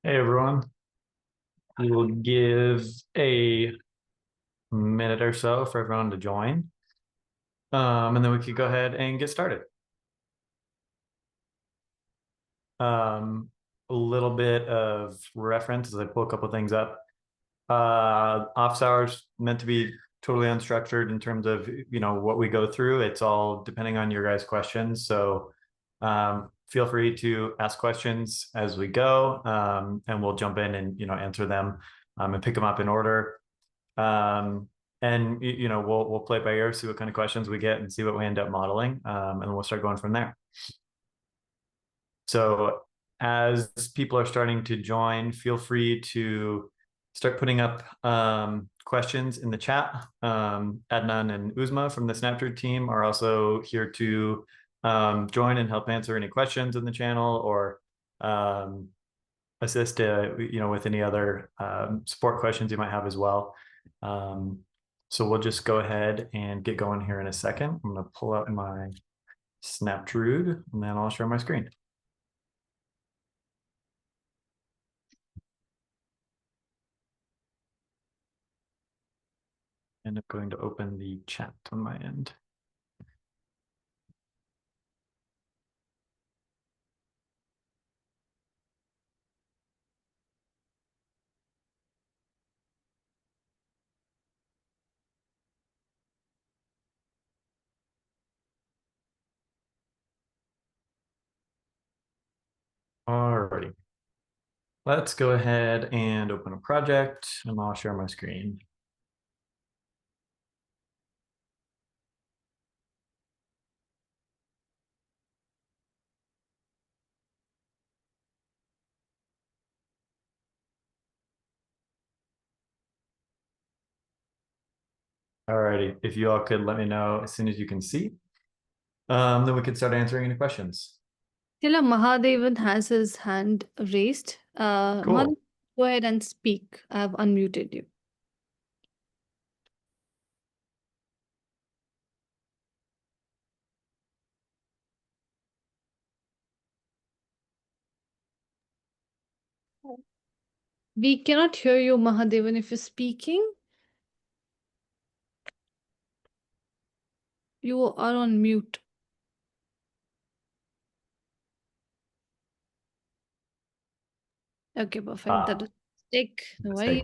Hey everyone, we will give a minute or so for everyone to join. And then we could go ahead and get started. A little bit of reference as I pull a couple things up. Office hours meant to be totally unstructured in terms of what we go through. It's all depending on your guys' questions. So feel free to ask questions as we go, and we'll jump in and answer them and pick them up in order. And we'll play it by ear, see what kind of questions we get, and see what we end up modeling, and then we'll start going from there. So as people are starting to join, feel free to start putting up questions in the chat. Adnan and Uzma from the Snaptrude team are also here to join and help answer any questions in the channel, or assist with any other support questions you might have as well. So we'll just go ahead and get going here in a second. I'm going to pull out my Snaptrude and then I'll share my screen. And I'm going to open the chat on my end. Alrighty. Let's go ahead and open a project and I'll share my screen. Alrighty, if you all could let me know as soon as you can see, then we can start answering any questions. Tila Mahadevan has his hand raised. Cool. Mahadevan, go ahead and speak. I've unmuted you. We cannot hear you, Mahadevan, if you're speaking. You are on mute. Okay, perfect. That was a mistake. No worries.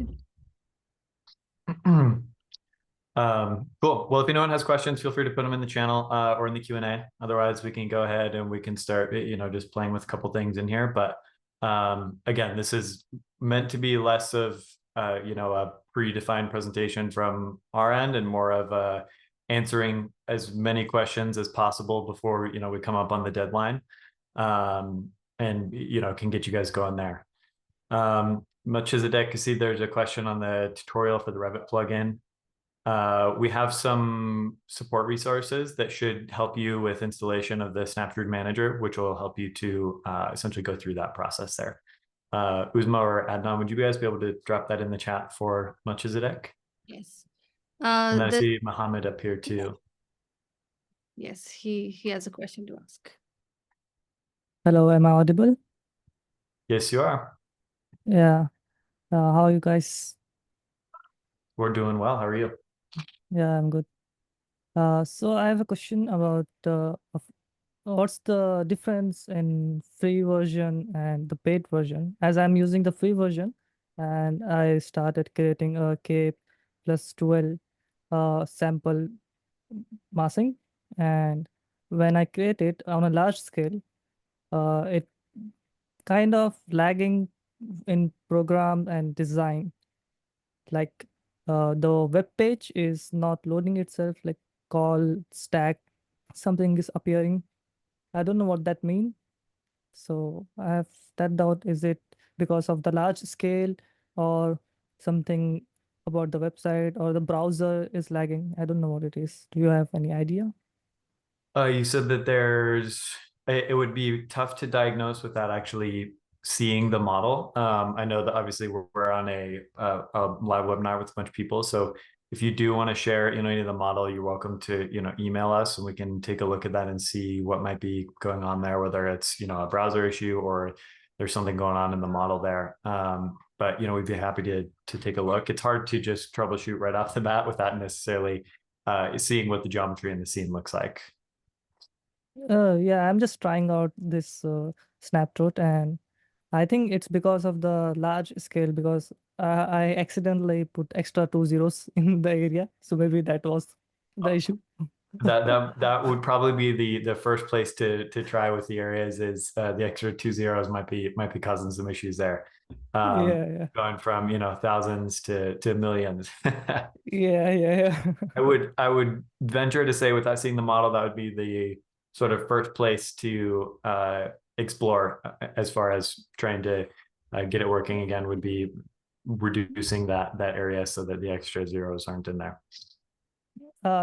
Cool. Well, if anyone has questions, feel free to put them in the channel or in the Q&A. Otherwise, we can go ahead and we can start, just playing with a couple things in here. But again, this is meant to be less of, a predefined presentation from our end and more of answering as many questions as possible before, we come up on the deadline, and, can get you guys going there. Melchizedek, you see there's a question on the tutorial for the Revit plugin. We have some support resources that should help you with installation of the Snaptrude Manager, which will help you to essentially go through that process there. Uzma or Adnan, would you guys be able to drop that in the chat for Melchizedek? Yes. And then I see Mohammed up here too. Yes, he has a question to ask. Hello, am I audible? Yes, you are. Yeah. How are you guys? We're doing well. How are you? Yeah, I'm good. So I have a question about what's the difference in free version and the paid version? As I'm using the free version and I started creating a K plus 12 sample massing, and when I create it on a large scale, it kind of lagging in program and design. Like the web page is not loading itself, like call stack, something is appearing. I don't know what that means. So I have that doubt. Is it because of the large scale or something about the website or the browser is lagging? I don't know what it is. Do you have any idea? You said that it would be tough to diagnose without actually seeing the model. I know that obviously we're on a live webinar with a bunch of people, so if you do want to share, any of the model, you're welcome to, email us and we can take a look at that and see what might be going on there, whether it's, a browser issue or there's something going on in the model there. But, we'd be happy to take a look. It's hard to just troubleshoot right off the bat without necessarily seeing what the geometry in the scene looks like. Yeah, I'm just trying out this Snaptrude, and I think it's because of the large scale, because I accidentally put extra 2 zeros in the area, so maybe that was the issue. That would probably be the first place to try with the areas is the extra 2 zeros might be causing some issues there. Yeah. Going from thousands to millions. Yeah. I would venture to say, without seeing the model, that would be the sort of first place to explore as far as trying to get it working again, would be reducing that area so that the extra zeros aren't in there.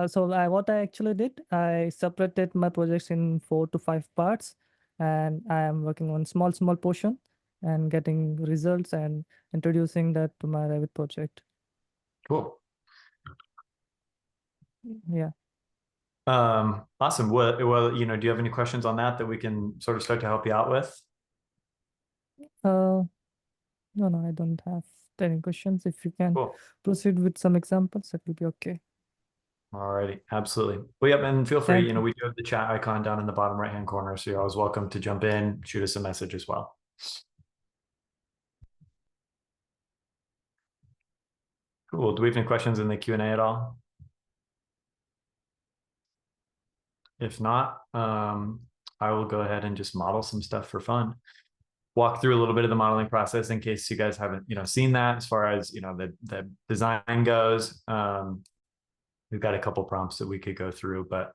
So what I actually did, I separated my projects in 4 to 5 parts, and I am working on small portion and getting results and introducing that to my Revit project. Cool. Yeah. Awesome. Well, do you have any questions on that we can sort of start to help you out with? No, I don't have any questions. If you can Cool. proceed with some examples, that will be okay. All righty. Absolutely. Well, yep. And feel free, Thank you. we do have the chat icon down in the bottom right-hand corner. So you're always welcome to jump in, shoot us a message as well. Cool. Do we have any questions in the Q&A at all? If not, I will go ahead and just model some stuff for fun. Walk through a little bit of the modeling process in case you guys haven't, seen that as far as, the design goes. We've got a couple prompts that we could go through, but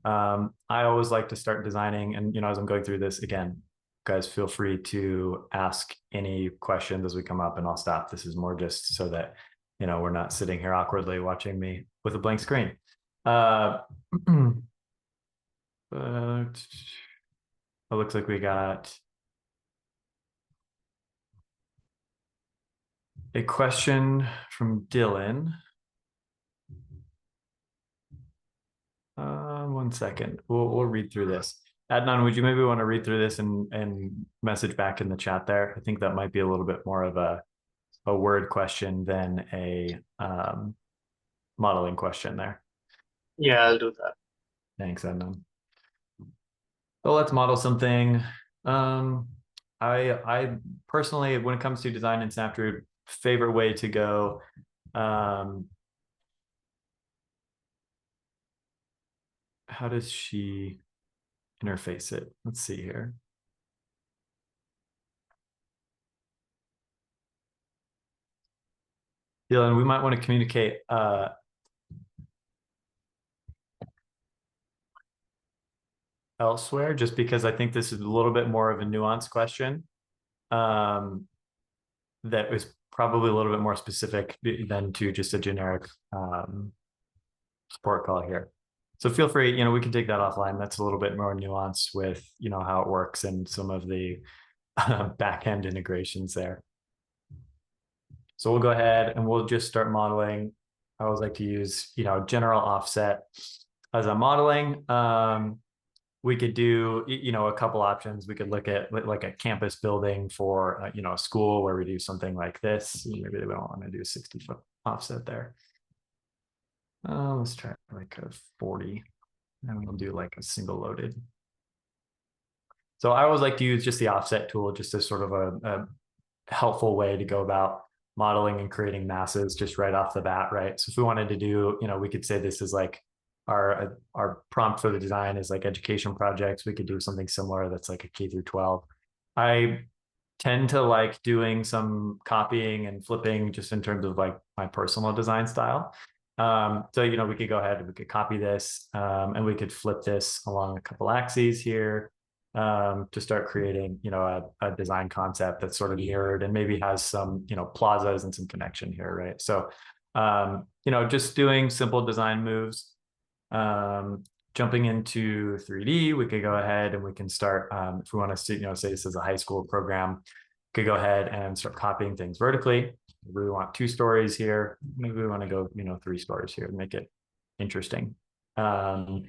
I always like to start designing. And, as I'm going through this, again, guys, feel free to ask any questions as we come up and I'll stop. This is more just so that, we're not sitting here awkwardly watching me with a blank screen. But it looks like we got a question from Dylan. 1 second. We'll read through this. Adnan, would you maybe want to read through this and message back in the chat there? I think that might be a little bit more of a word question than a modeling question there. Yeah, I'll do that. Thanks, Adnan. So let's model something. I personally, when it comes to design in Snaptrude, favorite way to go. How does she interface it? Let's see here. Dylan, we might want to communicate elsewhere, just because I think this is a little bit more of a nuanced question that is probably a little bit more specific than to just a generic support call here. So feel free, we can take that offline. That's a little bit more nuanced with, how it works and some of the back-end integrations there. So we'll go ahead and we'll just start modeling. I always like to use, general offset as I'm modeling. We could do, a couple options. We could look at like a campus building for, a school where we do something like this. Maybe they don't want to do a 60-foot offset there. Let's try like a 40, and we'll do like a single loaded. So I always like to use just the offset tool, just as sort of a helpful way to go about modeling and creating masses just right off the bat, right? So if we wanted to do, we could say this is like our prompt for the design is like education projects. We could do something similar that's like a K through 12. I tend to like doing some copying and flipping just in terms of like my personal design style. So, we could go ahead and we could copy this and we could flip this along a couple axes here to start creating, a design concept that's sort of mirrored and maybe has some, plazas and some connection here, right? So, just doing simple design moves. Jumping into 3D, we could go ahead and we can start, if we want to, say this is a high school program, Could go ahead and start copying things vertically. Maybe we want 2 stories here. Maybe we want to go, 3 stories here to make it interesting. And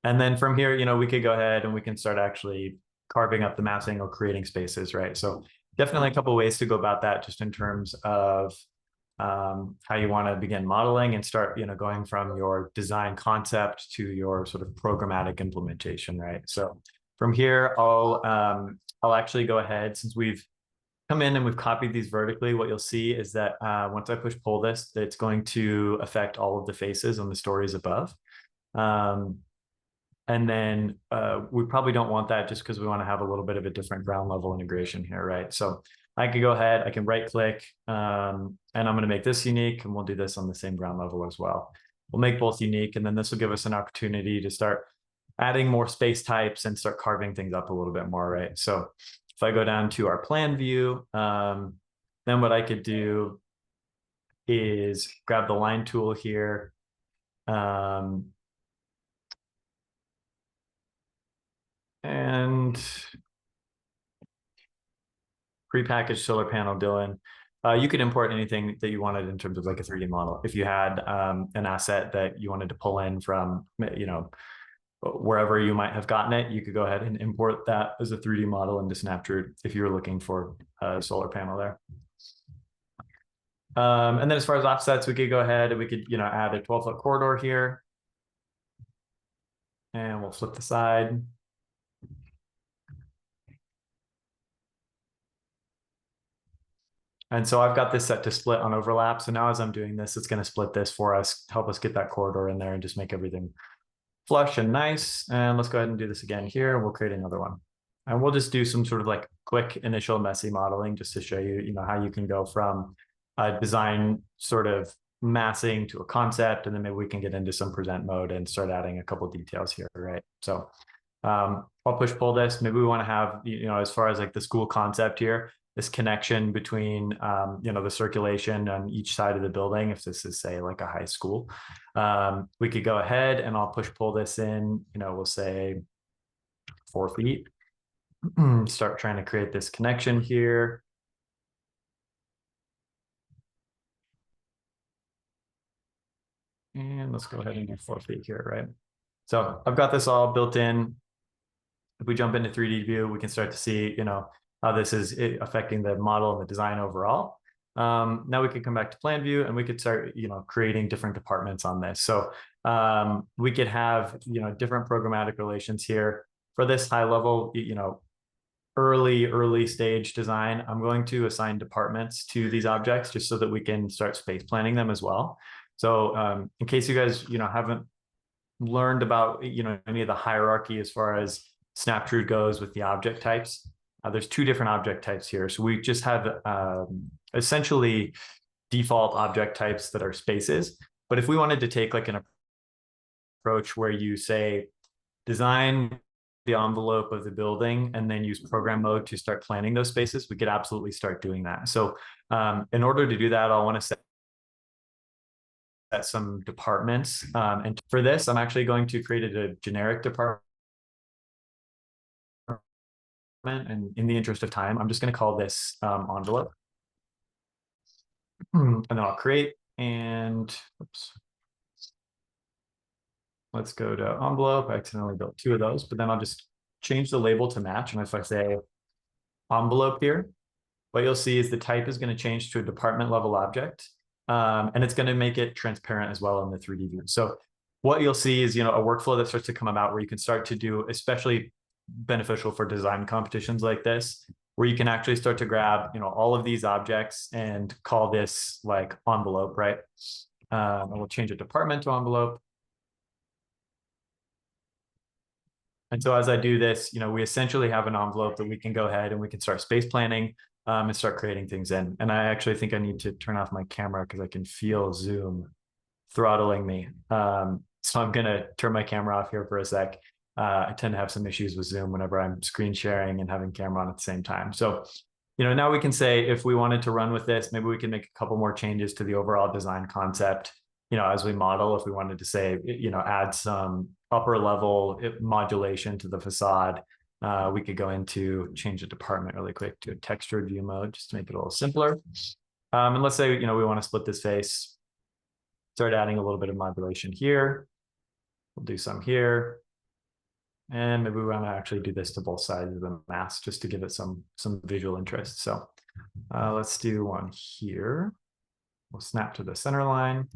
then from here, we could go ahead and we can start actually carving up the massing or creating spaces, right? So definitely a couple of ways to go about that, just in terms of how you want to begin modeling and start, going from your design concept to your sort of programmatic implementation, right? So from here, I'll actually go ahead, since we've come in and we've copied these vertically. What you'll see is that once I push pull this, it's going to affect all of the faces on the stories above. And then we probably don't want that, just because we want to have a little bit of a different ground level integration here, right? So I could go ahead, I can right click, and I'm going to make this unique, and we'll do this on the same ground level as well. We'll make both unique, and then this will give us an opportunity to start adding more space types and start carving things up a little bit more, right? So if I go down to our plan view, then what I could do is grab the line tool here. And prepackaged solar panel, Dylan. You could import anything that you wanted in terms of like a 3D model. If you had an asset that you wanted to pull in from, wherever you might have gotten it, you could go ahead and import that as a 3D model into Snaptrude if you were looking for a solar panel there. And then as far as offsets, we could go ahead and we could, add a 12-foot corridor here. And we'll flip the side. And so I've got this set to split on overlap. So now as I'm doing this, it's going to split this for us, help us get that corridor in there and just make everything flush and nice. And let's go ahead and do this again here. We'll create another one. And we'll just do some sort of like quick initial messy modeling just to show you, how you can go from a design sort of massing to a concept. And then maybe we can get into some present mode and start adding a couple of details here, right? So I'll push pull this. Maybe we want to have, as far as like the school concept here, this connection between, the circulation on each side of the building. If this is, say, like a high school, we could go ahead and I'll push pull this in, we'll say 4 feet. Start trying to create this connection here. And let's go ahead and do 4 feet here, right? So I've got this all built in. If we jump into 3D view, we can start to see, how this is affecting the model and the design overall. Now we can come back to plan view and we could start, creating different departments on this. So we could have, different programmatic relations here. For this high level, early stage design, I'm going to assign departments to these objects just so that we can start space planning them as well. So in case you guys, haven't learned about, any of the hierarchy as far as Snaptrude goes with the object types, there's 2 different object types here. So we just have essentially default object types that are spaces. But if we wanted to take like an approach where you say design the envelope of the building and then use program mode to start planning those spaces, we could absolutely start doing that. So in order to do that, I'll want to set some departments. And for this, I'm actually going to create a generic department. And in the interest of time, I'm just going to call this envelope. And then I'll create and oops. Let's go to envelope. I accidentally built 2 of those, but then I'll just change the label to match. And if I say envelope here, what you'll see is the type is going to change to a department level object. And it's going to make it transparent as well in the 3D view. So what you'll see is, a workflow that starts to come about where you can start to do, especially beneficial for design competitions like this, where you can actually start to grab, all of these objects and call this like envelope, right? And we'll change a department to envelope. And so as I do this, we essentially have an envelope that we can go ahead and we can start space planning and start creating things in. And I actually think I need to turn off my camera because I can feel Zoom throttling me. So I'm going to turn my camera off here for a sec. I tend to have some issues with Zoom whenever I'm screen sharing and having camera on at the same time. So, now we can say if we wanted to run with this, maybe we can make a couple more changes to the overall design concept, as we model. If we wanted to say, add some upper level modulation to the facade, We could go into change the department really quick to a textured view mode, just to make it a little simpler. And let's say, we want to split this face, start adding a little bit of modulation here. We'll do some here. And maybe we want to actually do this to both sides of the mask just to give it some visual interest. So let's do one here. We'll snap to the center line.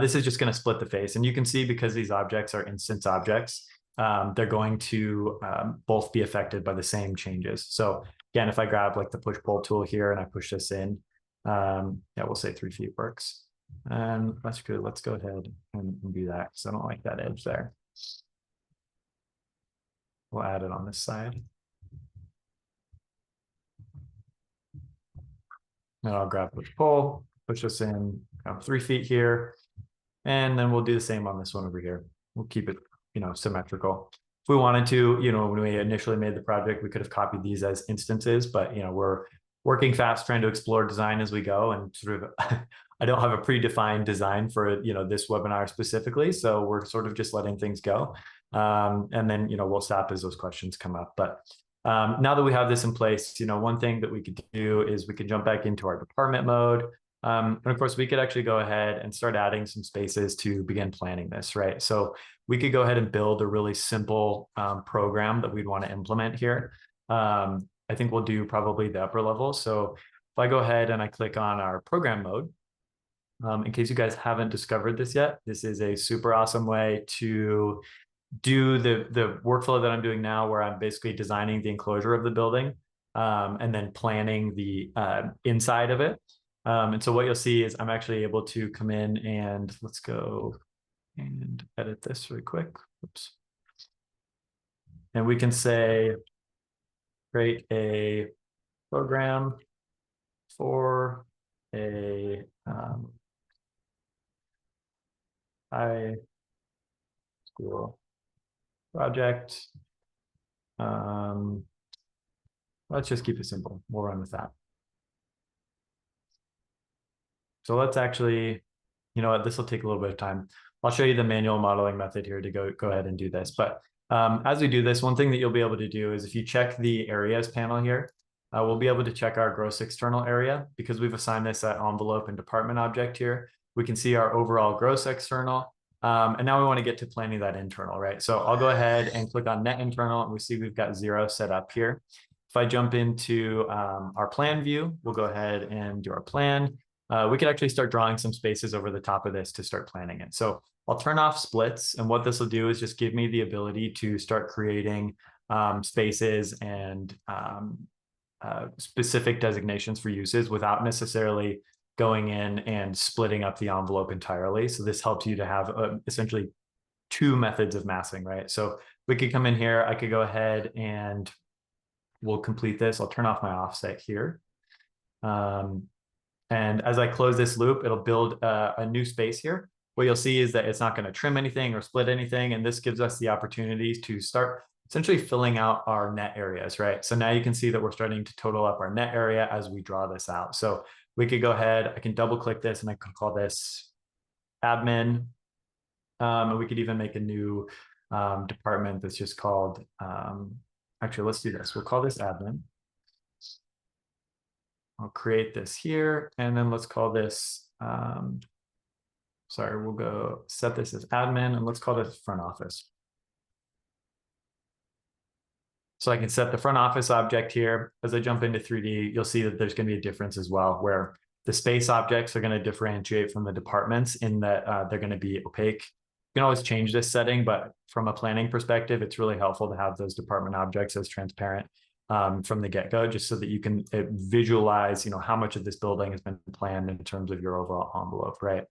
This is just going to split the face. And you can see because these objects are instance objects, they're going to both be affected by the same changes. So again, if I grab like the push-pull tool here and I push this in, yeah, we'll say 3 feet works. And that's good. Let's go ahead and do that because I don't like that edge there. We'll add it on this side. And I'll grab push-pull, push this in 3 feet here. And then we'll do the same on this one over here. We'll keep it, symmetrical. If we wanted to, when we initially made the project, we could have copied these as instances, but, we're working fast, trying to explore design as we go, and sort of, I don't have a predefined design for, this webinar specifically. So we're sort of just letting things go. And then, we'll stop as those questions come up. But now that we have this in place, one thing that we could do is we could jump back into our department mode. And of course, we could actually go ahead and start adding some spaces to begin planning this, right? So we could go ahead and build a really simple program that we'd want to implement here. I think we'll do probably the upper level. So if I go ahead and I click on our program mode, in case you guys haven't discovered this yet, this is a super awesome way to do the workflow that I'm doing now, where I'm basically designing the enclosure of the building and then planning the inside of it. And so what you'll see is I'm actually able to come in and let's go and edit this really quick. Oops. And we can say, create a program for a high school project. Let's just keep it simple. We'll run with that. So let's actually, this will take a little bit of time. I'll show you the manual modeling method here to go ahead and do this. But as we do this, one thing that you'll be able to do is if you check the areas panel here, we'll be able to check our gross external area because we've assigned this at envelope and department object here. We can see our overall gross external. And now we want to get to planning that internal, right? So I'll go ahead and click on net internal and we see we've got 0 set up here. If I jump into our plan view, we'll go ahead and do our plan. We could actually start drawing some spaces over the top of this to start planning it. So I'll turn off splits. And what this will do is just give me the ability to start creating spaces and specific designations for uses without necessarily going in and splitting up the envelope entirely. So this helps you to have essentially 2 methods of massing, right? So we could come in here, I could go ahead and we'll complete this. I'll turn off my offset here. And as I close this loop, it'll build a new space here. What you'll see is that it's not going to trim anything or split anything. And this gives us the opportunities to start essentially filling out our net areas, right? So now you can see that we're starting to total up our net area as we draw this out. So we could go ahead, I can double click this and I can call this admin. And we could even make a new department that's just called, actually, let's do this. We'll call this admin. I'll create this here, and then let's call this, sorry, we'll go set this as admin, and let's call this front office. So I can set the front office object here. As I jump into 3D, you'll see that there's going to be a difference as well, where the space objects are going to differentiate from the departments in that they're going to be opaque. You can always change this setting, but from a planning perspective, it's really helpful to have those department objects as transparent from the get-go, just so that you can visualize, how much of this building has been planned in terms of your overall envelope, right?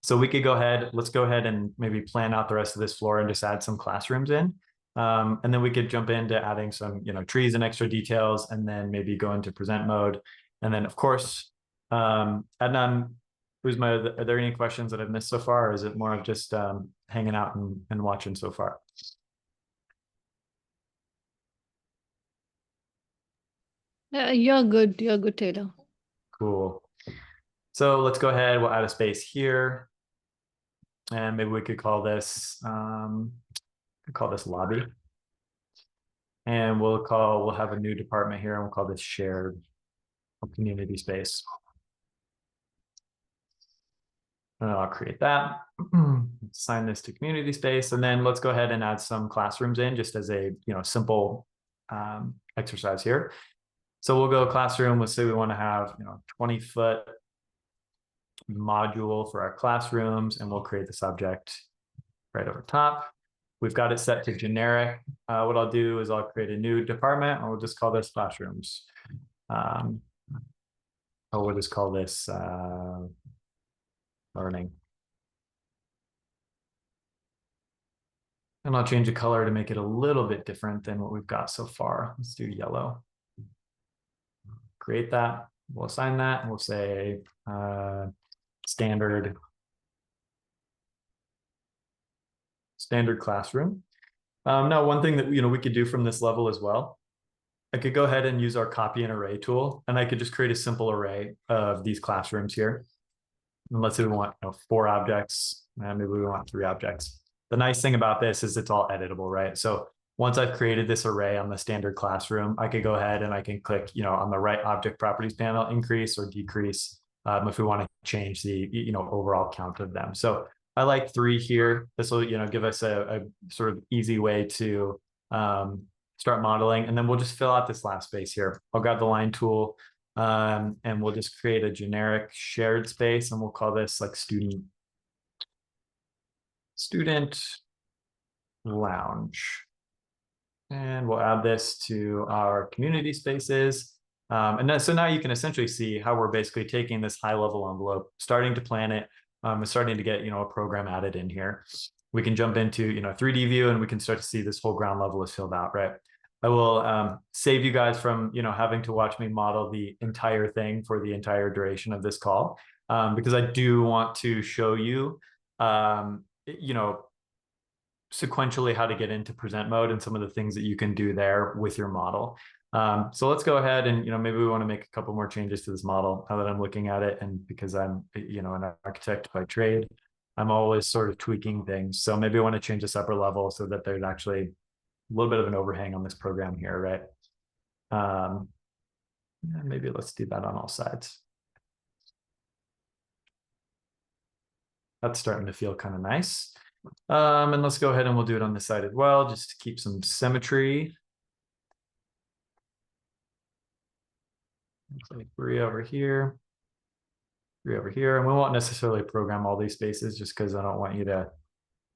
So we could go ahead, let's go ahead and maybe plan out the rest of this floor and just add some classrooms in. And then we could jump into adding some, trees and extra details, and then maybe go into present mode. And then of course, Adnan, are there any questions that I've missed so far? Or is it more of just hanging out and watching so far? You're good, Taylor. Cool. So let's go ahead, we'll add a space here. And maybe we could call this, lobby. and we'll have a new department here, and we'll call this shared community space. And I'll create that, assign this to community space, and then let's go ahead and add some classrooms in just as a simple exercise here. So we'll go classroom. Let's say we want to have 20-foot module for our classrooms, and we'll create this object right over top. We've got it set to generic. What I'll do is I'll create a new department, and we'll just call this classrooms. Or we'll just call this learning. And I'll change the color to make it a little bit different than what we've got so far. Let's do yellow. Create that. We'll assign that, and we'll say standard classroom. Now, one thing that we could do from this level as well, I could go ahead and use our copy and array tool, and I could just create a simple array of these classrooms here. And let's say we want 4 objects, and maybe we want 3 objects. The nice thing about this is it's all editable, right? So once I've created this array on the standard classroom, I could go ahead and I can click, on the right object properties panel, increase or decrease if we want to change the, overall count of them. So I like 3 here. This will, give us a sort of easy way to start modeling. And then we'll just fill out this last space here. I'll grab the line tool and we'll just create a generic shared space, and we'll call this like student lounge. And we'll add this to our community spaces. And then, so now you can essentially see how we're basically taking this high level envelope, starting to plan it, and starting to get, a program added in here. We can jump into, 3D view, and we can start to see this whole ground level is filled out, right? I will save you guys from, having to watch me model the entire thing for the entire duration of this call, because I do want to show you, sequentially how to get into present mode and some of the things that you can do there with your model. So let's go ahead and, maybe we want to make a couple more changes to this model now that I'm looking at it. And because I'm, an architect by trade, I'm always sort of tweaking things. So maybe I want to change this upper level so that there's actually a little bit of an overhang on this program here, right? Maybe let's do that on all sides. That's starting to feel kind of nice. And let's go ahead and we'll do it on this side as well, just to keep some symmetry. Looks like 3 over here, 3 over here. And we won't necessarily program all these spaces just because I don't want you to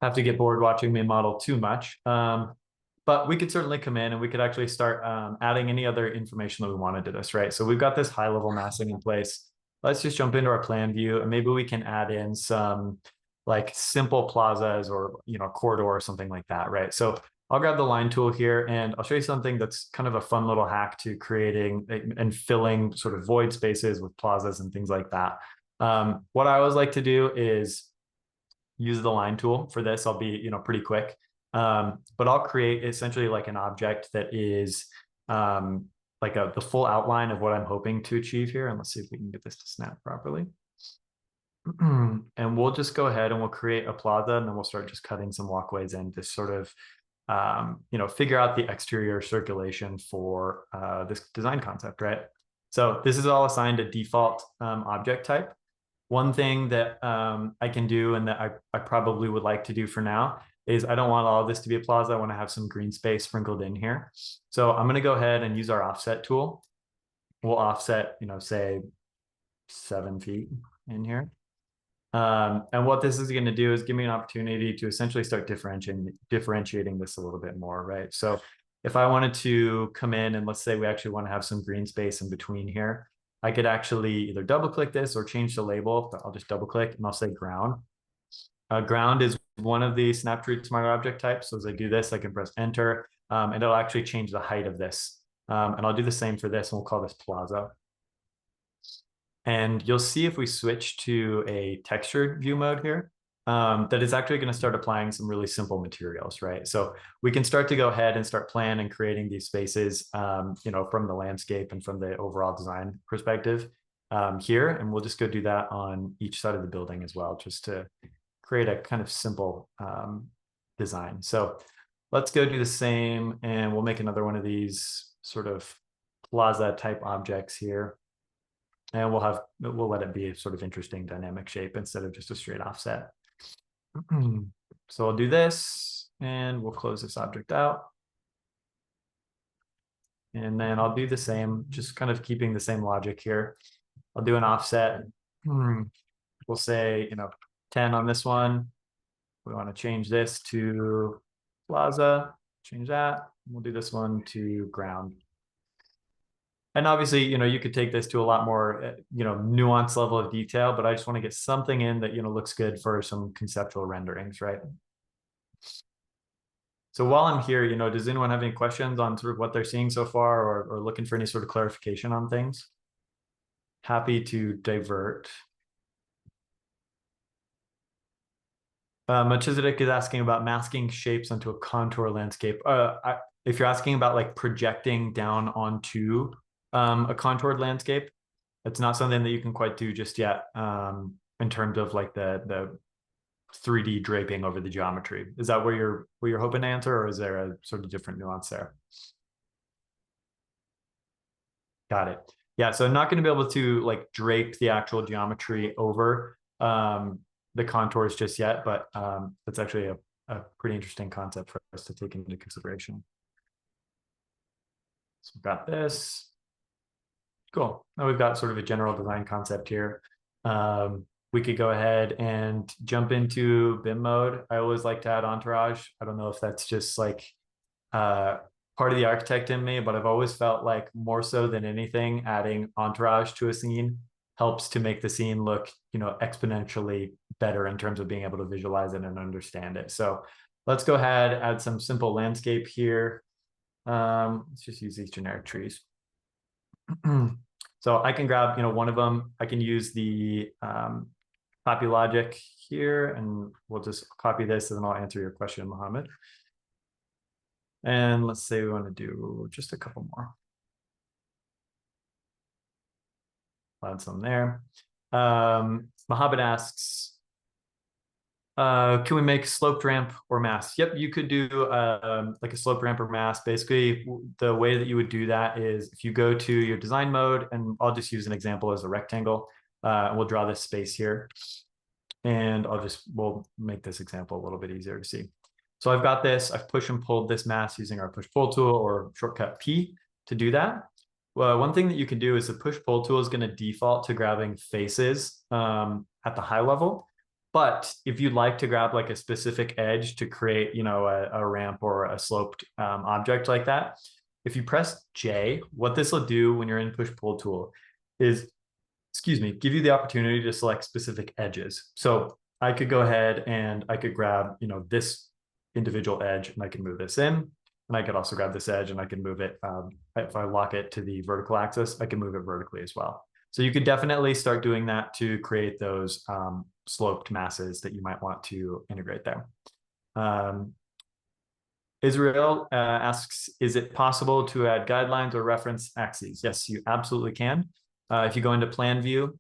have to get bored watching me model too much. But we could certainly come in and we could actually start adding any other information that we wanted to this, right? So we've got this high level massing in place. Let's just jump into our plan view, and maybe we can add in some like simple plazas or, corridor or something like that, right? So I'll grab the line tool here, and I'll show you something that's kind of a fun little hack to creating and filling sort of void spaces with plazas and things like that. What I always like to do is use the line tool for this. I'll be, pretty quick, but I'll create essentially like an object that is like the full outline of what I'm hoping to achieve here. And let's see if we can get this to snap properly. And we'll just go ahead and we'll create a plaza, and then we'll start just cutting some walkways in to sort of, figure out the exterior circulation for this design concept, right? So this is all assigned a default object type. One thing that I can do, and that I probably would like to do for now, is I don't want all of this to be a plaza. I want to have some green space sprinkled in here. So I'm going to go ahead and use our offset tool. We'll offset, say 7 feet in here. And what this is going to do is give me an opportunity to essentially start differentiating this a little bit more, right? So if I wanted to come in and let's say we actually want to have some green space in between here, I could actually either double click this or change the label. I'll just double click and I'll say ground. Ground is one of the Snaptrude smart object types. So as I do this, I can press enter and it'll actually change the height of this. And I'll do the same for this, and we'll call this plaza. And you'll see if we switch to a textured view mode here, that is actually going to start applying some really simple materials, right? So we can start to go ahead and start planning and creating these spaces, from the landscape and from the overall design perspective here. And we'll just go do that on each side of the building as well, just to create a kind of simple design. So let's go do the same, and we'll make another one of these sort of plaza type objects here. And we'll let it be a sort of interesting dynamic shape instead of just a straight offset. So I'll do this, and we'll close this object out. And then I'll do the same, just kind of keeping the same logic here. I'll do an offset. We'll say, 10 on this one. We want to change this to plaza, change that. We'll do this one to ground. And obviously, you could take this to a lot more, nuanced level of detail, but I just want to get something in that, looks good for some conceptual renderings, right? So while I'm here, does anyone have any questions on sort of what they're seeing so far, or looking for any sort of clarification on things? Happy to divert. Melchizedek is asking about masking shapes onto a contour landscape. If you're asking about like projecting down onto a contoured landscape, it's not something that you can quite do just yet in terms of like the 3D draping over the geometry. Is that where you're hoping to answer, or is there a sort of different nuance there? Got it. Yeah, so I'm not going to be able to like drape the actual geometry over the contours just yet, but that's actually a pretty interesting concept for us to take into consideration. So we've got this. Cool. Now we've got sort of a general design concept here. We could go ahead and jump into BIM mode. I always like to add entourage. I don't know if that's just like part of the architect in me, but I've always felt like more so than anything, adding entourage to a scene helps to make the scene look, exponentially better in terms of being able to visualize it and understand it. So let's go ahead, add some simple landscape here. Let's just use these generic trees. So I can grab, one of them. I can use the copy logic here, and we'll just copy this, and then I'll answer your question, Mohammed. And let's say we want to do just a couple more. Add some there. Mohammed asks, can we make sloped ramp or mask? Yep, you could do like a sloped ramp or mask. Basically, the way that you would do that is if you go to your design mode, and I'll just use an example as a rectangle. We'll draw this space here, and we'll make this example a little bit easier to see. So I've got this, I've push and pulled this mask using our push pull tool, or shortcut P, to do that. Well, one thing that you can do is the push pull tool is going to default to grabbing faces at the high level. But if you'd like to grab like a specific edge to create, a ramp or a sloped object like that, if you press J, what this will do when you're in push pull tool is, give you the opportunity to select specific edges. So I could go ahead and I could grab, this individual edge, and I can move this in, and I could also grab this edge and I can move it. If I lock it to the vertical axis, I can move it vertically as well. So you could definitely start doing that to create those sloped masses that you might want to integrate there. Israel asks, is it possible to add guidelines or reference axes? Yes, you absolutely can. If you go into plan view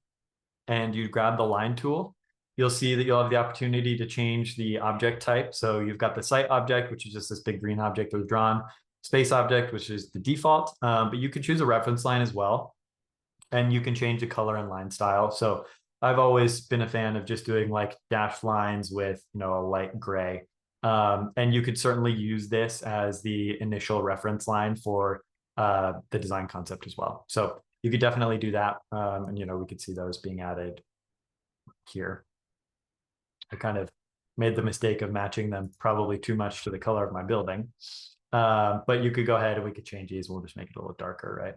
and you grab the line tool, you'll see that you'll have the opportunity to change the object type. So you've got the site object, which is just this big green object that was drawn, space object, which is the default, but you can choose a reference line as well. And you can change the color and line style. So I've always been a fan of just doing like dashed lines with, a light gray. And you could certainly use this as the initial reference line for the design concept as well. So you could definitely do that. And, we could see those being added here. I kind of made the mistake of matching them probably too much to the color of my building. But you could go ahead and we could change these. We'll just make it a little darker, right?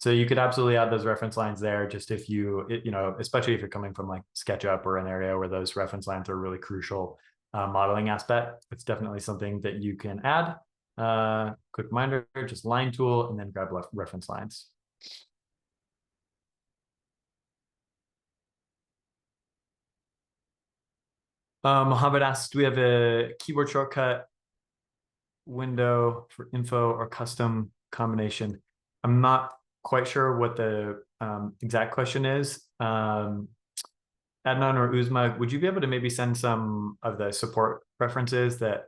So you could absolutely add those reference lines there, just if especially if you're coming from like SketchUp or an area where those reference lines are really crucial modeling aspect. It's definitely something that you can add. Quick reminder, just line tool and then grab reference lines. Mohammed asks, do we have a keyboard shortcut window for info or custom combination? I'm not quite sure what the exact question is. Adnan or Uzma, would you be able to maybe send some of the support preferences that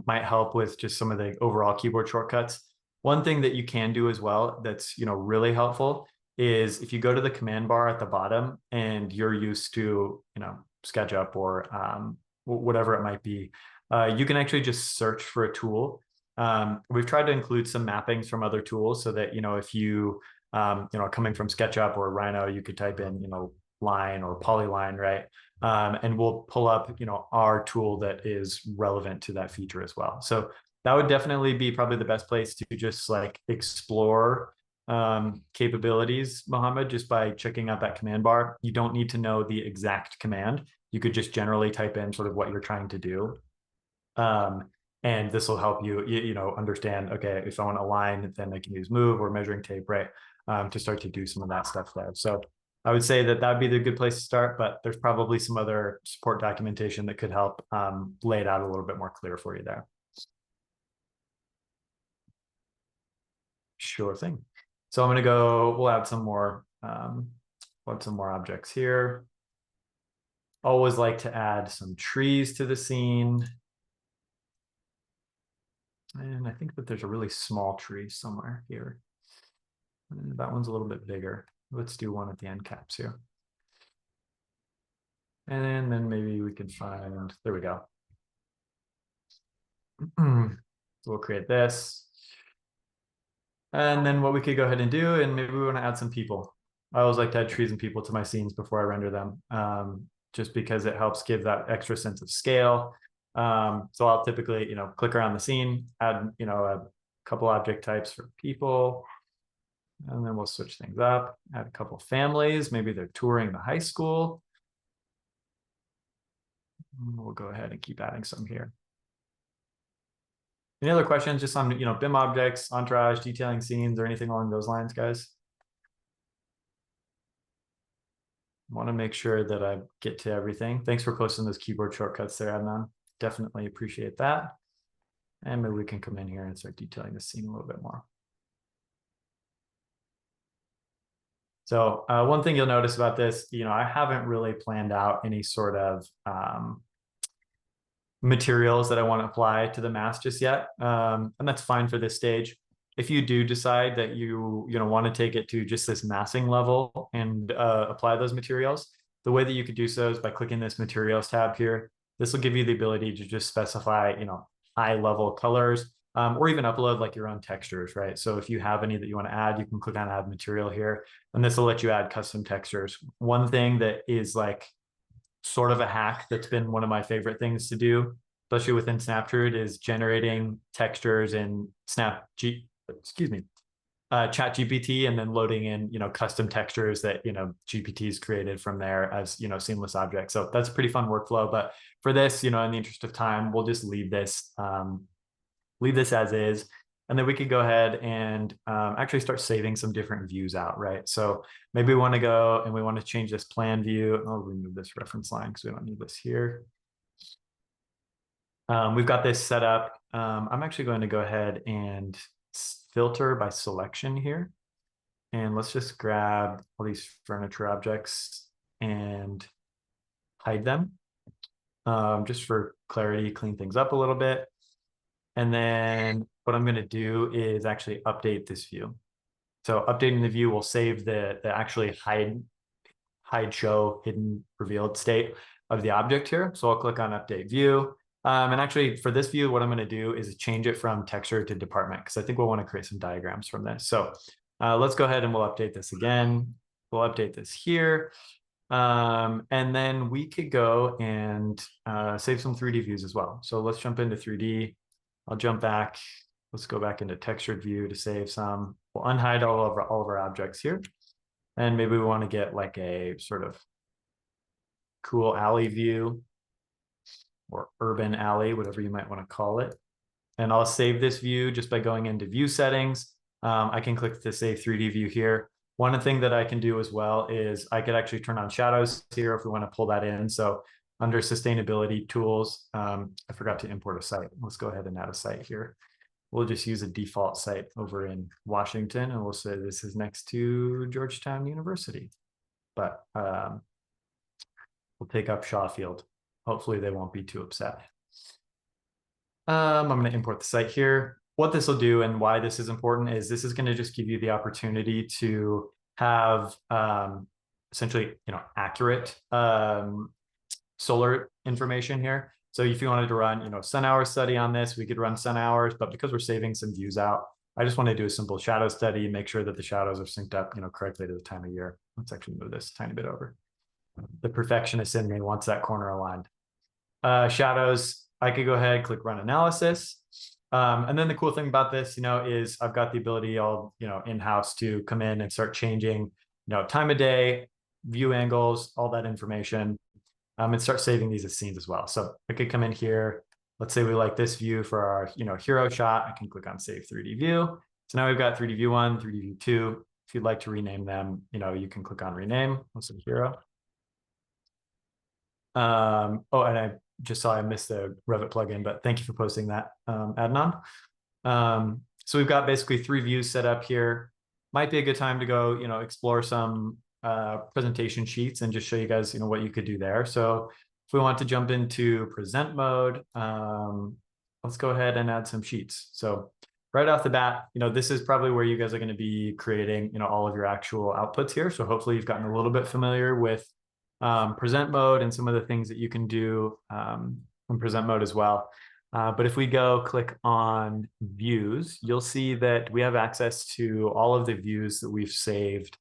might help with just some of the overall keyboard shortcuts? One thing that you can do as well that's really helpful is if you go to the command bar at the bottom and you're used to SketchUp or whatever it might be, you can actually just search for a tool. We've tried to include some mappings from other tools so that if you coming from SketchUp or Rhino, you could type in line or polyline, right? And we'll pull up, our tool that is relevant to that feature as well. So that would definitely be probably the best place to just like explore capabilities, Mohammed, just by checking out that command bar. You don't need to know the exact command. You could just generally type in sort of what you're trying to do. And this will help you, understand, okay, if I want to align, then I can use move or measuring tape, right? To start to do some of that stuff there. So I would say that would be the good place to start, but there's probably some other support documentation that could help lay it out a little bit more clear for you there. Sure thing. So I'm going to go, we'll add some more objects here. Always like to add some trees to the scene. And I think that there's a really small tree somewhere here. And that one's a little bit bigger. Let's do one at the end caps here. And then maybe we can find, there we go. So we'll create this. And then what we could go ahead and do, and maybe we want to add some people. I always like to add trees and people to my scenes before I render them, just because it helps give that extra sense of scale. So I'll typically, click around the scene, add, a couple object types for people. And then we'll switch things up, add a couple families. Maybe they're touring the high school. We'll go ahead and keep adding some here. Any other questions just on, BIM objects, entourage, detailing scenes, or anything along those lines, guys? Want to make sure that I get to everything. Thanks for posting those keyboard shortcuts there, Adnan. Definitely appreciate that. And maybe we can come in here and start detailing the scene a little bit more. So one thing you'll notice about this, I haven't really planned out any sort of materials that I want to apply to the mask just yet. And that's fine for this stage. If you do decide that you want to take it to just this massing level and apply those materials, the way that you could do so is by clicking this materials tab here. This will give you the ability to just specify, high level colors, or even upload like your own textures, right? So if you have any that you want to add, you can click on add material here, and this will let you add custom textures. One thing that is like sort of a hack that's been one of my favorite things to do, especially within Snaptrude, is generating textures in ChatGPT, and then loading in custom textures that GPT's created from there as seamless objects. So that's a pretty fun workflow. But for this, in the interest of time, we'll just leave this as is, and then we could go ahead and actually start saving some different views out, right? So maybe we want to go and we want to change this plan view. I'll remove this reference line because we don't need this here. We've got this set up. I'm actually going to go ahead and filter by selection here. And let's just grab all these furniture objects and hide them. Just for clarity, clean things up a little bit. And then what I'm going to do is actually update this view. So updating the view will save the actually hide, show, hidden, revealed state of the object here. So I'll click on update view. And actually for this view, what I'm going to do is change it from texture to department, because I think we'll want to create some diagrams from this. So let's go ahead and we'll update this again. We'll update this here. And then we could go and save some 3D views as well. So let's jump into 3D. I'll jump back. Let's go back into textured view to save some. We'll unhide all of our objects here. And maybe we want to get like a sort of cool alley view, or urban alley, whatever you might want to call it. And I'll save this view just by going into view settings. I can click the save 3D view here. One thing that I can do as well is I could actually turn on shadows here if we want to pull that in. So under sustainability tools, I forgot to import a site. Let's go ahead and add a site here. We'll just use a default site over in Washington, and we'll say this is next to Georgetown University. But we'll take up Shawfield. Hopefully they won't be too upset. I'm going to import the site here. What this will do and why this is important is this is going to just give you the opportunity to have essentially, accurate solar information here. So if you wanted to run, sun hour study on this, we could run sun hours, but because we're saving some views out, I just want to do a simple shadow study, make sure that the shadows are synced up, correctly to the time of year. Let's actually move this a tiny bit over. The perfectionist in me wants that corner aligned. Shadows, I could go ahead, click run analysis. And then the cool thing about this, is I've got the ability all, in-house to come in and start changing, time of day, view angles, all that information, and start saving these as scenes as well. So I could come in here. Let's say we like this view for our, hero shot. I can click on save 3D view. So now we've got 3D view 1, 3D view 2. If you'd like to rename them, you can click on rename. Let's say hero. Oh, and I just saw I missed the Revit plugin, but thank you for posting that, Adnan. So we've got basically 3 views set up here. Might be a good time to go, explore some presentation sheets and just show you guys, what you could do there. So if we want to jump into present mode, let's go ahead and add some sheets. So right off the bat, this is probably where you guys are going to be creating, all of your actual outputs here. So hopefully you've gotten a little bit familiar with present mode and some of the things that you can do in present mode as well. But if we go click on views, you'll see that we have access to all of the views that we've saved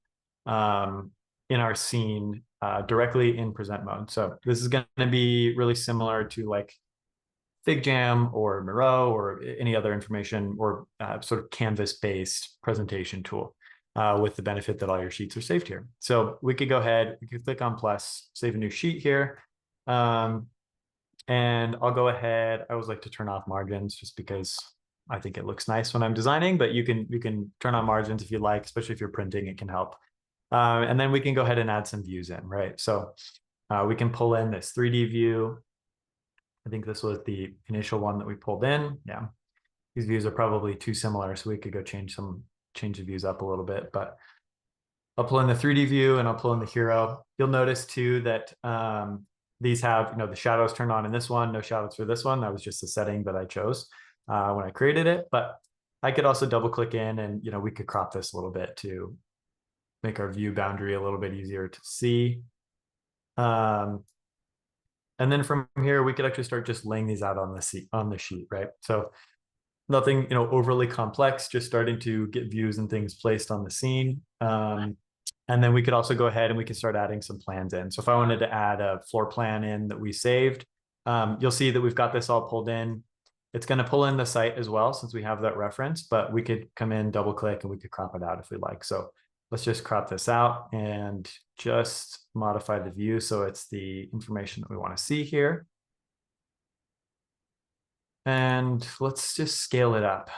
in our scene directly in present mode. So this is going to be really similar to like FigJam or Miro or any other information or sort of canvas-based presentation tool. With the benefit that all your sheets are saved here. So we could go ahead, we could click on plus, save a new sheet here. And I'll go ahead, I always like to turn off margins just because I think it looks nice when I'm designing, but you can turn on margins if you like, especially if you're printing, it can help. And then we can go ahead and add some views in, right? So we can pull in this 3D view. I think this was the initial one that we pulled in. Yeah, these views are probably too similar, so we could go change the views up a little bit, but I'll pull in the 3D view and I'll pull in the hero. You'll notice too that these have, the shadows turned on in this one, no shadows for this one. That was just the setting that I chose when I created it, but I could also double click in and, we could crop this a little bit to make our view boundary a little bit easier to see. And then from here, we could actually start just laying these out on the sheet, right? So nothing, overly complex, just starting to get views and things placed on the scene. And then we could also go ahead and we can start adding some plans in. So if I wanted to add a floor plan in that we saved, you'll see that we've got this all pulled in. It's going to pull in the site as well, since we have that reference, but we could come in, double click, and we could crop it out if we like. So let's just crop this out and just modify the view so it's the information that we want to see here. And let's just scale it up.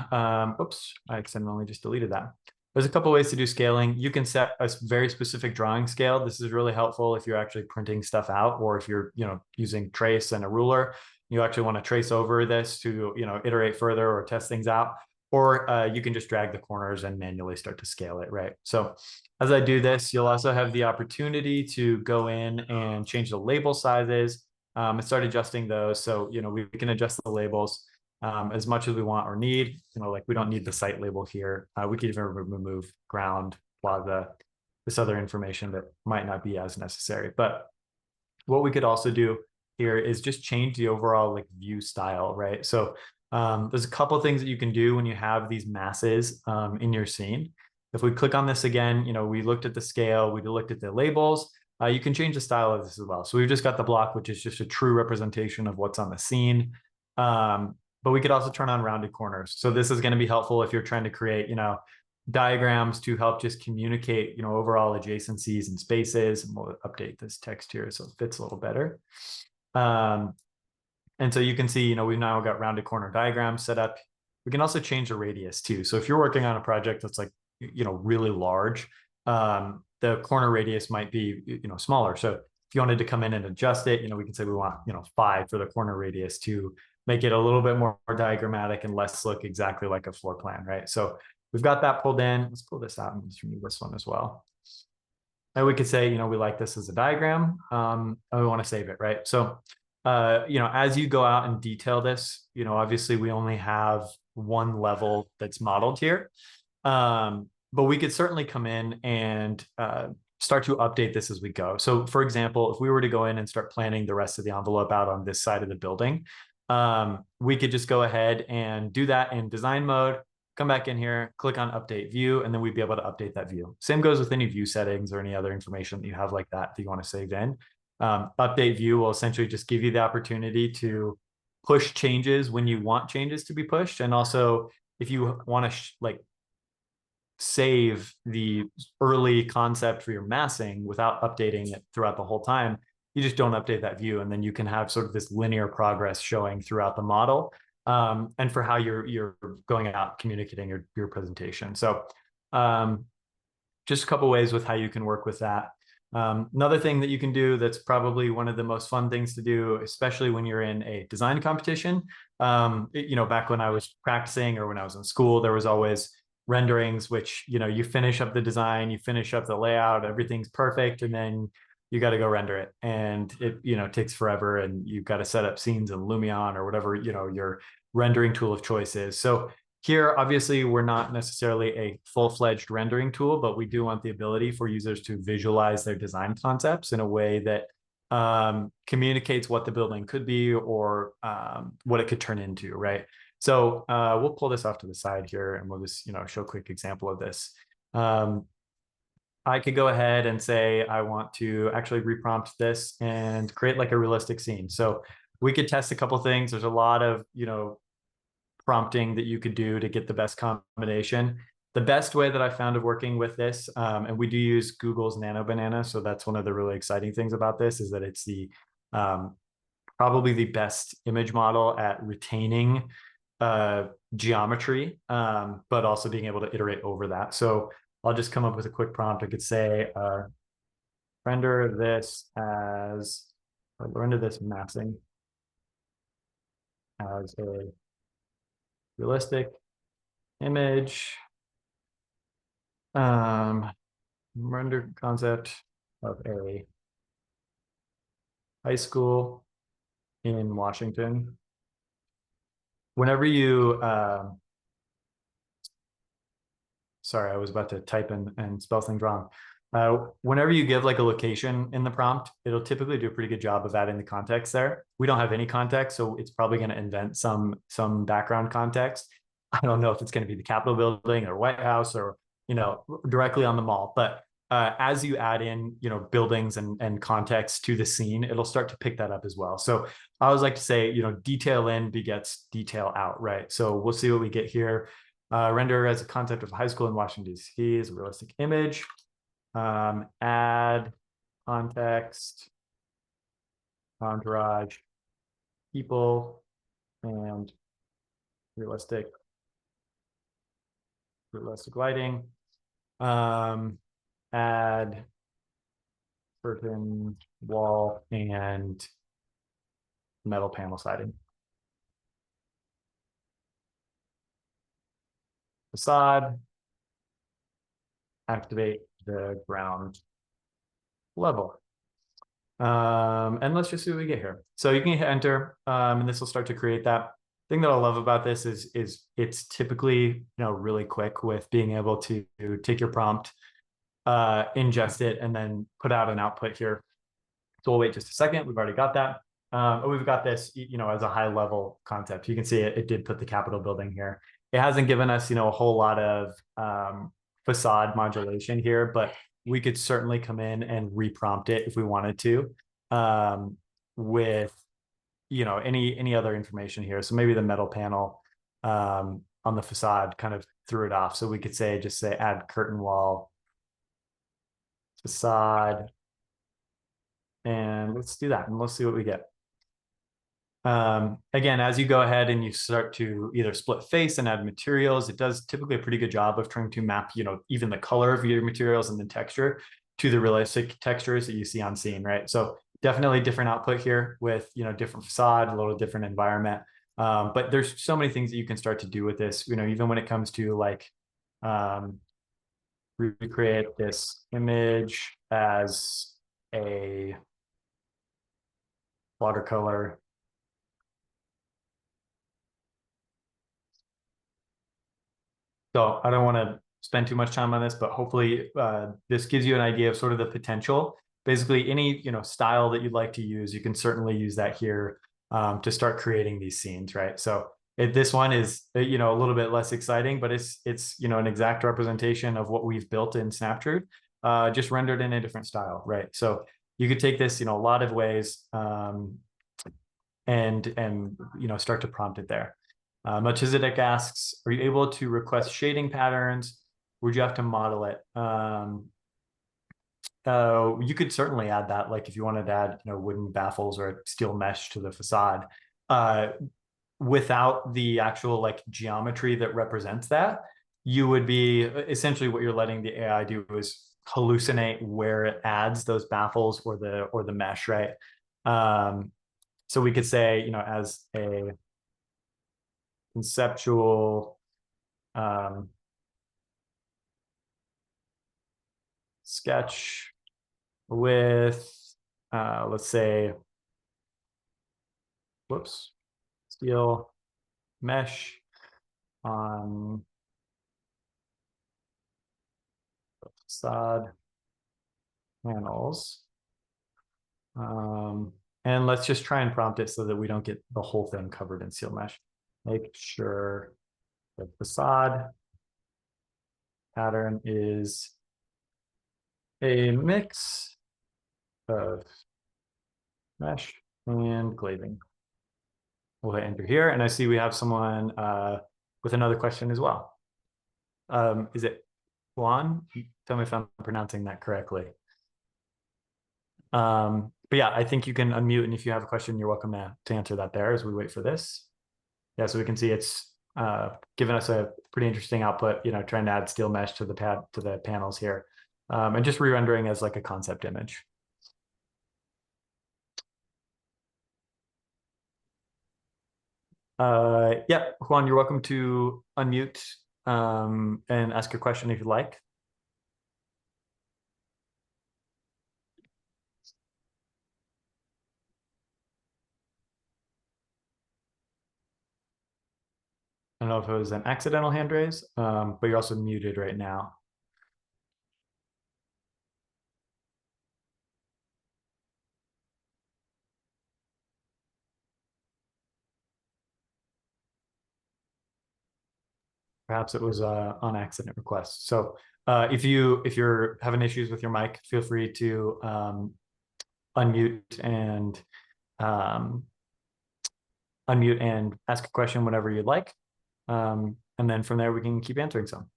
Oops, I accidentally just deleted that. There's a couple ways to do scaling. You can set a very specific drawing scale. This is really helpful if you're actually printing stuff out, or if you're, using trace and a ruler. You actually want to trace over this to, iterate further or test things out. Or you can just drag the corners and manually start to scale it, right? So as I do this, you'll also have the opportunity to go in and change the label sizes. And start adjusting those. So, we can adjust the labels as much as we want or need. Like we don't need the site label here. We could even remove ground, plaza, this other information that might not be as necessary. But what we could also do here is just change the overall view style, right? So there's a couple of things that you can do when you have these masses in your scene. If we click on this again, we looked at the scale, we looked at the labels. You can change the style of this as well. So we've just got the block, which is just a true representation of what's on the scene. But we could also turn on rounded corners. So this is going to be helpful if you're trying to create, diagrams to help just communicate, overall adjacencies and spaces. And we'll update this text here so it fits a little better. And so you can see, we've now got rounded corner diagrams set up. We can also change the radius too. So if you're working on a project that's really large, the corner radius might be, smaller. So if you wanted to come in and adjust it, we can say we want, 5 for the corner radius to make it a little bit more diagrammatic and less look exactly like a floor plan, right? So we've got that pulled in. Let's pull this out and just remove this one as well. And we could say, we like this as a diagram, and we want to save it, right? So, as you go out and detail this, obviously we only have one level that's modeled here. But we could certainly come in and start to update this as we go. So for example, if we were to go in and start planning the rest of the envelope out on this side of the building, we could just go ahead and do that in design mode, come back in here, click on update view, and then we'd be able to update that view. Same goes with any view settings or any other information that you have like that you want to save in. Update view will essentially just give you the opportunity to push changes when you want changes to be pushed. And also if you want to save the early concept for your massing without updating it throughout the whole time, you just don't update that view. And then you can have sort of this linear progress showing throughout the model, and for how you're going out communicating your presentation. So just a couple ways with how you can work with that. Another thing that you can do that's probably one of the most fun things to do, especially when you're in a design competition. Back when I was practicing or when I was in school, there was always renderings, which, you finish up the design, you finish up the layout, everything's perfect, and then you got to go render it. And it, takes forever, and you've got to set up scenes in Lumion or whatever, your rendering tool of choice is. So here, obviously, we're not necessarily a full-fledged rendering tool, but we do want the ability for users to visualize their design concepts in a way that communicates what the building could be or what it could turn into, right? So we'll pull this off to the side here, and we'll just show a quick example of this. I could go ahead and say I want to actually reprompt this and create like a realistic scene. So we could test a couple things. There's a lot of prompting that you could do to get the best combination. The best way that I found of working with this, and we do use Google's Nano Banana, so that's one of the really exciting things about this, is that it's the probably the best image model at retaining geometry, but also being able to iterate over that. So I'll just come up with a quick prompt. I could say render this massing as a realistic image, render concept of a high school in Washington. Whenever you, sorry, I was about to type and spell things wrong. Whenever you give like a location in the prompt, it'll typically do a pretty good job of adding the context there. We don't have any context, so it's probably going to invent some background context. I don't know if it's going to be the Capitol building or White House or, directly on the mall. But as you add in, buildings and context to the scene, it'll start to pick that up as well. So I always like to say, detail in begets detail out, right? So we'll see what we get here. Render as a concept of high school in Washington, D.C. is a realistic image. Add context, entourage, people, and realistic lighting. Add curtain, wall, and metal panel siding. Facade. Activate the ground level. And let's just see what we get here. So you can hit enter, and this will start to create that. Thing that I love about this is it's typically really quick with being able to take your prompt, ingest it, and then put out an output here. So we'll wait just a second. We've already got that. We've got this, as a high level concept. You can see it did put the Capitol building here. It hasn't given us, a whole lot of facade modulation here, but we could certainly come in and reprompt it if we wanted to, with any other information here. So maybe the metal panel on the facade kind of threw it off. So we could just say add curtain wall facade, and let's do that, and let's see what we get. Again, as you go ahead and you start to either split face and add materials, it does typically a pretty good job of trying to map, even the color of your materials and the texture to the realistic textures that you see on scene, right? So definitely different output here with, different facade, a little different environment. But there's so many things that you can start to do with this, even when it comes to like, recreate this image as a watercolor. So I don't want to spend too much time on this, but hopefully this gives you an idea of sort of the potential. Basically, any style that you'd like to use, you can certainly use that here to start creating these scenes, right? So this one is a little bit less exciting, but it's an exact representation of what we've built in Snaptrude, just rendered in a different style, right? So you could take this a lot of ways and start to prompt it there. Melchizedek asks, are you able to request shading patterns? Would you have to model it? You could certainly add that, like if you wanted to add wooden baffles or steel mesh to the facade, without the actual like geometry that represents that. You would be essentially, what you're letting the AI do is hallucinate where it adds those baffles or the mesh, right? So we could say, as a conceptual sketch with, let's say, steel mesh on the facade panels. And let's just try and prompt it so that we don't get the whole thing covered in steel mesh. Make sure the facade pattern is a mix of mesh and glazing. We'll hit enter here, and I see we have someone with another question as well. Is it Juan? Tell me if I'm pronouncing that correctly. But yeah, I think you can unmute, and if you have a question, you're welcome to answer that there as we wait for this. Yeah, so we can see it's given us a pretty interesting output, trying to add steel mesh to the panels here, and just re-rendering as like a concept image. Yeah, Juan, you're welcome to unmute and ask your question if you'd like. I don't know if it was an accidental hand raise, but you're also muted right now. Perhaps it was on accident request. So if you're having issues with your mic, feel free to unmute and ask a question whenever you'd like. And then from there, we can keep answering some.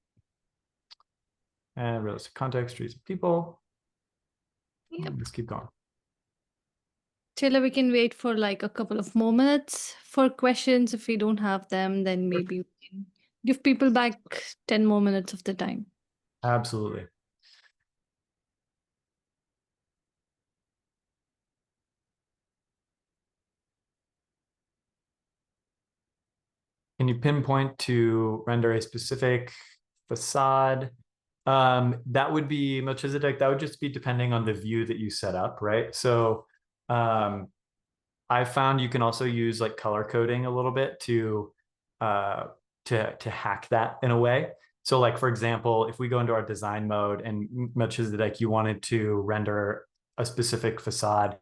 And realistic context, trees of people. Yep. Let's keep going. Taylor, we can wait for like a couple of more minutes for questions. If we don't have them, then maybe we can give people back 10 more minutes of the time. Absolutely. Can you pinpoint to render a specific facade? That would be Melchizedek. That would just be depending on the view that you set up, right? So I found you can also use like color coding a little bit to hack that in a way. So like, for example, if we go into our design mode and Melchizedek, you wanted to render a specific facade,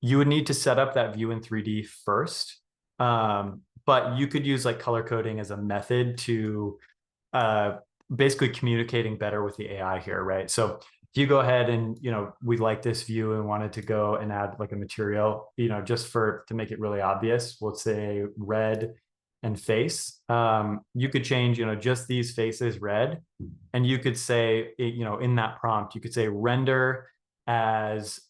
you would need to set up that view in 3D first. But you could use like color coding as a method to basically communicating better with the AI here, right? So if you go ahead and, we like this view and wanted to go and add like a material, just to make it really obvious, we'll say red and face. You could change, just these faces red. And you could say, in that prompt, you could say render as,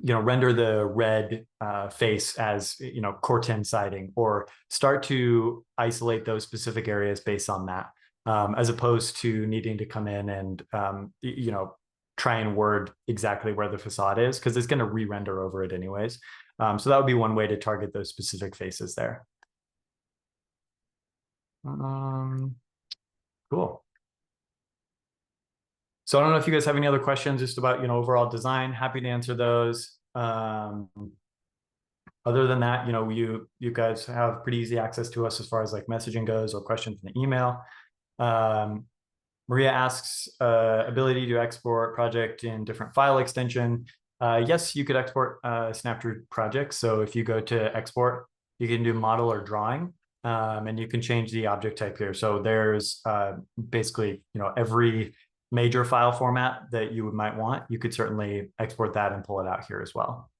render the red face as, Corten siding, or start to isolate those specific areas based on that, as opposed to needing to come in and, try and word exactly where the facade is, because it's going to re-render over it anyways. So that would be one way to target those specific faces there. Cool. So I don't know if you guys have any other questions just about, overall design. Happy to answer those. Other than that, you guys have pretty easy access to us as far as like messaging goes or questions in the email. Maria asks, ability to export project in different file extension. Yes, you could export Snaptrude projects. So if you go to export, you can do model or drawing, and you can change the object type here. So there's basically, every major file format that you might want. You could certainly export that and pull it out here as well.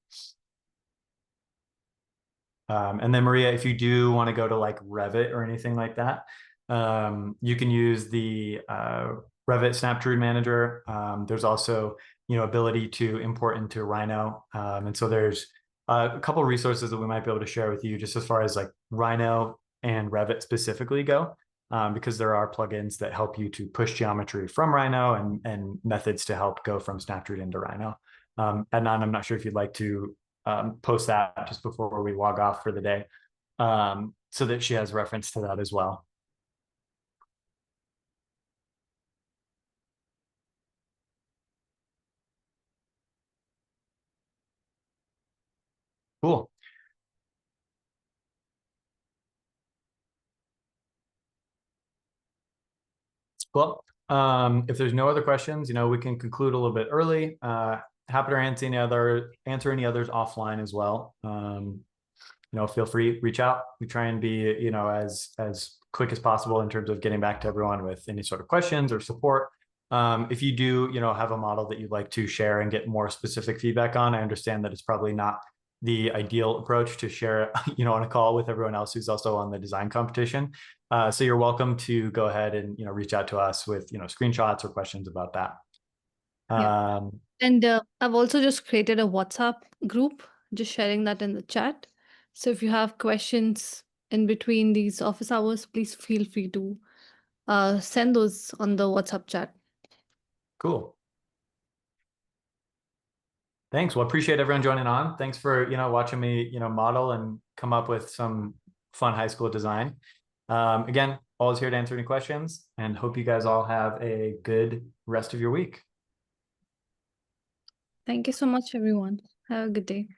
And then Maria, if you do want to go to like Revit or anything like that, you can use the Revit Snaptrude Manager. There's also, ability to import into Rhino. And so there's a couple of resources that we might be able to share with you just as far as like Rhino and Revit specifically go, because there are plugins that help you to push geometry from Rhino and methods to help go from Snaptrude into Rhino. Adnan, I'm not sure if you'd like to post that just before we log off for the day, so that she has reference to that as well. Cool. Well, if there's no other questions, we can conclude a little bit early. Happy to answer any others offline as well. Feel free, reach out. We try and be, as quick as possible in terms of getting back to everyone with any sort of questions or support. If you do, have a model that you'd like to share and get more specific feedback on, I understand that it's probably not the ideal approach to share, on a call with everyone else who's also on the design competition. So you're welcome to go ahead and, reach out to us with, screenshots or questions about that. Yeah. And I've also just created a WhatsApp group, just sharing that in the chat. So if you have questions in between these office hours, please feel free to send those on the WhatsApp chat. Cool. Thanks. Well, appreciate everyone joining on. Thanks for, watching me, model and come up with some fun high school design. Again, always here to answer any questions, and hope you guys all have a good rest of your week. Thank you so much, everyone. Have a good day.